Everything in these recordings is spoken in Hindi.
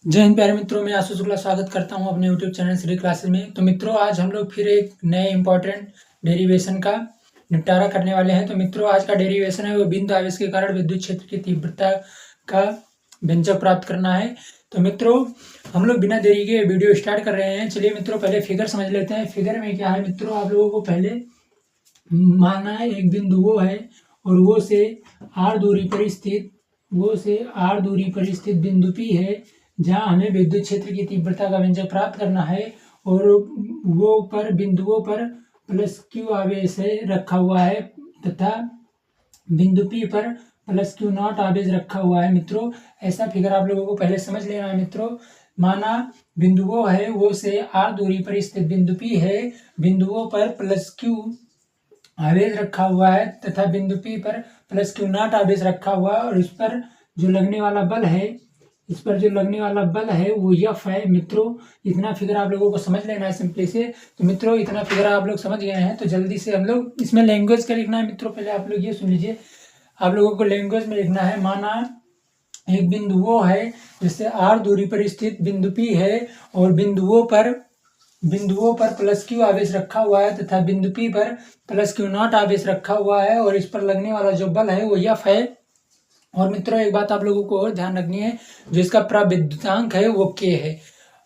जय हिंद प्यारे मित्रों, मैं आशु शुक्ला स्वागत करता हूं अपने यूट्यूब चैनल श्री क्लासेस में। तो मित्रों, आज हम लोग फिर एक नए इंपॉर्टेंट डेरिवेशन का निपटारा करने वाले हैं। तो मित्रों, आज का डेरिवेशन है वो बिंदु आवेश के कारण विद्युत क्षेत्र की तीव्रता का व्यंजक प्राप्त करना है। तो मित्रों, हम लोग बिना देरी के वीडियो स्टार्ट कर रहे हैं। चलिए मित्रों, पहले फिगर समझ लेते हैं। फिगर में क्या है मित्रों, आप लोगों को पहले मानना है एक बिंदु वो है और वो से आर दूरी पर स्थित बिंदु पी है, जहाँ हमें विद्युत क्षेत्र की तीव्रता का व्यंजक प्राप्त करना है। और वो पर बिंदुओं पर प्लस क्यू आवेश है रखा हुआ है तथा बिंदु पी पर प्लस क्यू नॉट आवेश रखा हुआ है। मित्रों, ऐसा फिगर आप लोगों को पहले समझ लेना है। मित्रों, माना बिंदुओं है वो से आर दूरी पर स्थित बिंदु पी है, बिंदुओं पर प्लस क्यू आवेश रखा हुआ है तथा बिंदु पी पर प्लस क्यू नॉट आवेश रखा हुआ है। और इस पर जो लगने वाला बल है वो एफ है। मित्रों, इतना फिगर आप लोगों को समझ लेना है सिंपली से। तो मित्रों, इतना फिगर आप लोग समझ गए हैं तो जल्दी से हम लोग इसमें लैंग्वेज का लिखना है। मित्रों, पहले आप लोग ये सुन लीजिए, आप लोगों को लैंग्वेज में लिखना है। माना एक बिंदु वो है जिससे आर दूरी पर स्थित बिंदु पी है और बिंदुओं पर प्लस क्यू आवेश रखा हुआ है तथा बिंदु पी पर प्लस क्यू नॉट आवेश रखा हुआ है और इस पर लगने वाला जो बल है वो एफ है। और मित्रों, एक बात आप लोगों को और ध्यान रखनी है, जो इसका प्रविद्युतांक है वो के है।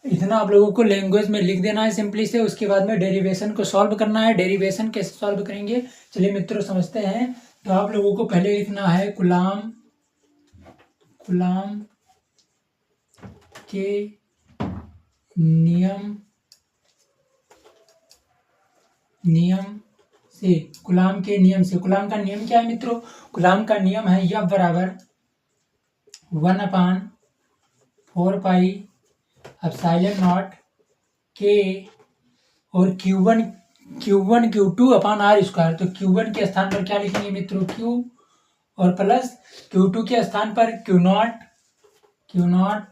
इतना आप लोगों को लैंग्वेज में लिख देना है सिंपली से। उसके बाद में डेरिवेशन को सॉल्व करना है। डेरिवेशन कैसे सॉल्व करेंगे, चलिए मित्रों समझते हैं। तो आप लोगों को पहले लिखना है कूलाम के नियम से। कूलाम के नियम से, कूलाम का नियम क्या है मित्रों? कूलाम का नियम है F बराबर 1/4 एप्सिलॉन नॉट के और Q1 Q2 अपान आर स्क्वायर। तो Q1 के स्थान पर क्या लिखेंगे मित्रों? Q और प्लस Q2 के स्थान पर Q naught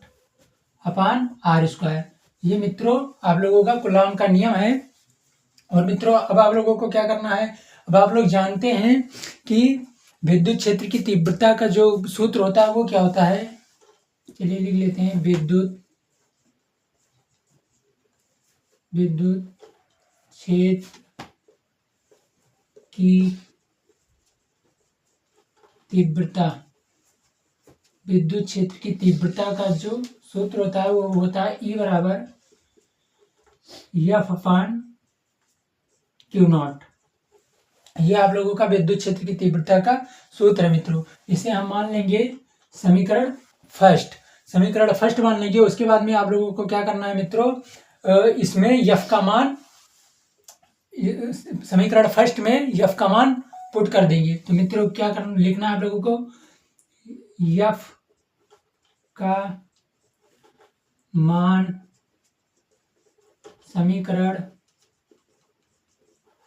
upon r square. ये मित्रों आप लोगों का कूलाम का नियम है। और मित्रों, अब आप लोगों को क्या करना है, अब आप लोग जानते हैं कि विद्युत क्षेत्र की तीव्रता का जो सूत्र होता है वो क्या होता है। चलिए लिख लेते हैं, विद्युत क्षेत्र की तीव्रता, विद्युत क्षेत्र की तीव्रता का जो सूत्र होता है वो होता है E बराबर एफ अपान क्यू नॉट। ये आप लोगों का विद्युत क्षेत्र की तीव्रता का सूत्र है मित्रों। इसे हम मान लेंगे समीकरण फर्स्ट मान लेंगे। उसके बाद में आप लोगों को क्या करना है मित्रों, इसमें एफ का मान, समीकरण फर्स्ट में एफ का मान पुट कर देंगे। तो मित्रों क्या करना, लिखना है आप लोगों को, एफ का मान समीकरण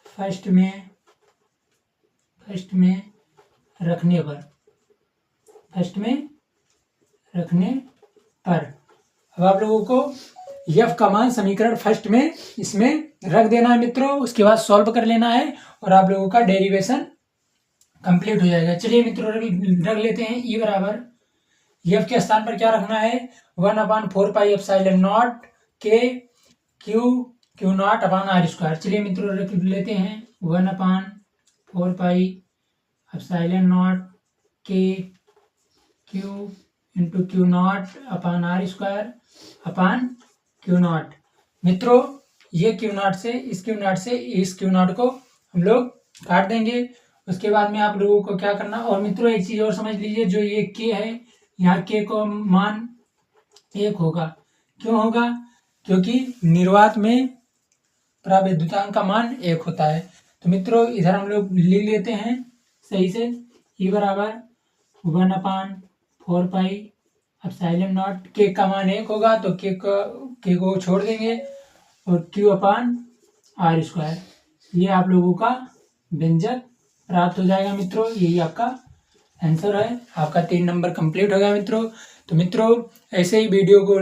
फर्स्ट में रखने पर अब आप लोगों को एफ का मान समीकरण फर्स्ट में इसमें रख देना है मित्रों। उसके बाद सॉल्व कर लेना है और आप लोगों का डेरिवेशन कंप्लीट हो जाएगा। चलिए मित्रों, रख लेते हैं। ई बराबर एफ के स्थान पर क्या रखना है, 1/4 एप्सिलॉन नॉट के Q naught upon r square. चलिए मित्रों, रख लेते हैं 1/4 एप्सिलॉन नॉट के Q into Q naught upon r square upon Q naught. मित्रों, ये क्यू नॉट से इस क्यू नॉट को हम लोग काट देंगे। उसके बाद में आप लोगों को क्या करना, और मित्रों एक चीज और समझ लीजिए, जो ये के है यहाँ के को मान 1 होगा। क्यों होगा? क्योंकि निर्वात में प्रविद्युतांक का मान 1 होता है। तो मित्रों इधर हम लोग लिख लेते हैं सही से। ई बराबर 1/4 एप्सिलॉन नॉट, के का मान 1 होगा तो के को छोड़ देंगे और क्यू अपान आर स्क्वायर। ये आप लोगों का व्यंजक प्राप्त हो जाएगा मित्रों। यही आपका आंसर है। आपका 3 नंबर कंप्लीट हो गया मित्रों। तो मित्रों ऐसे ही वीडियो को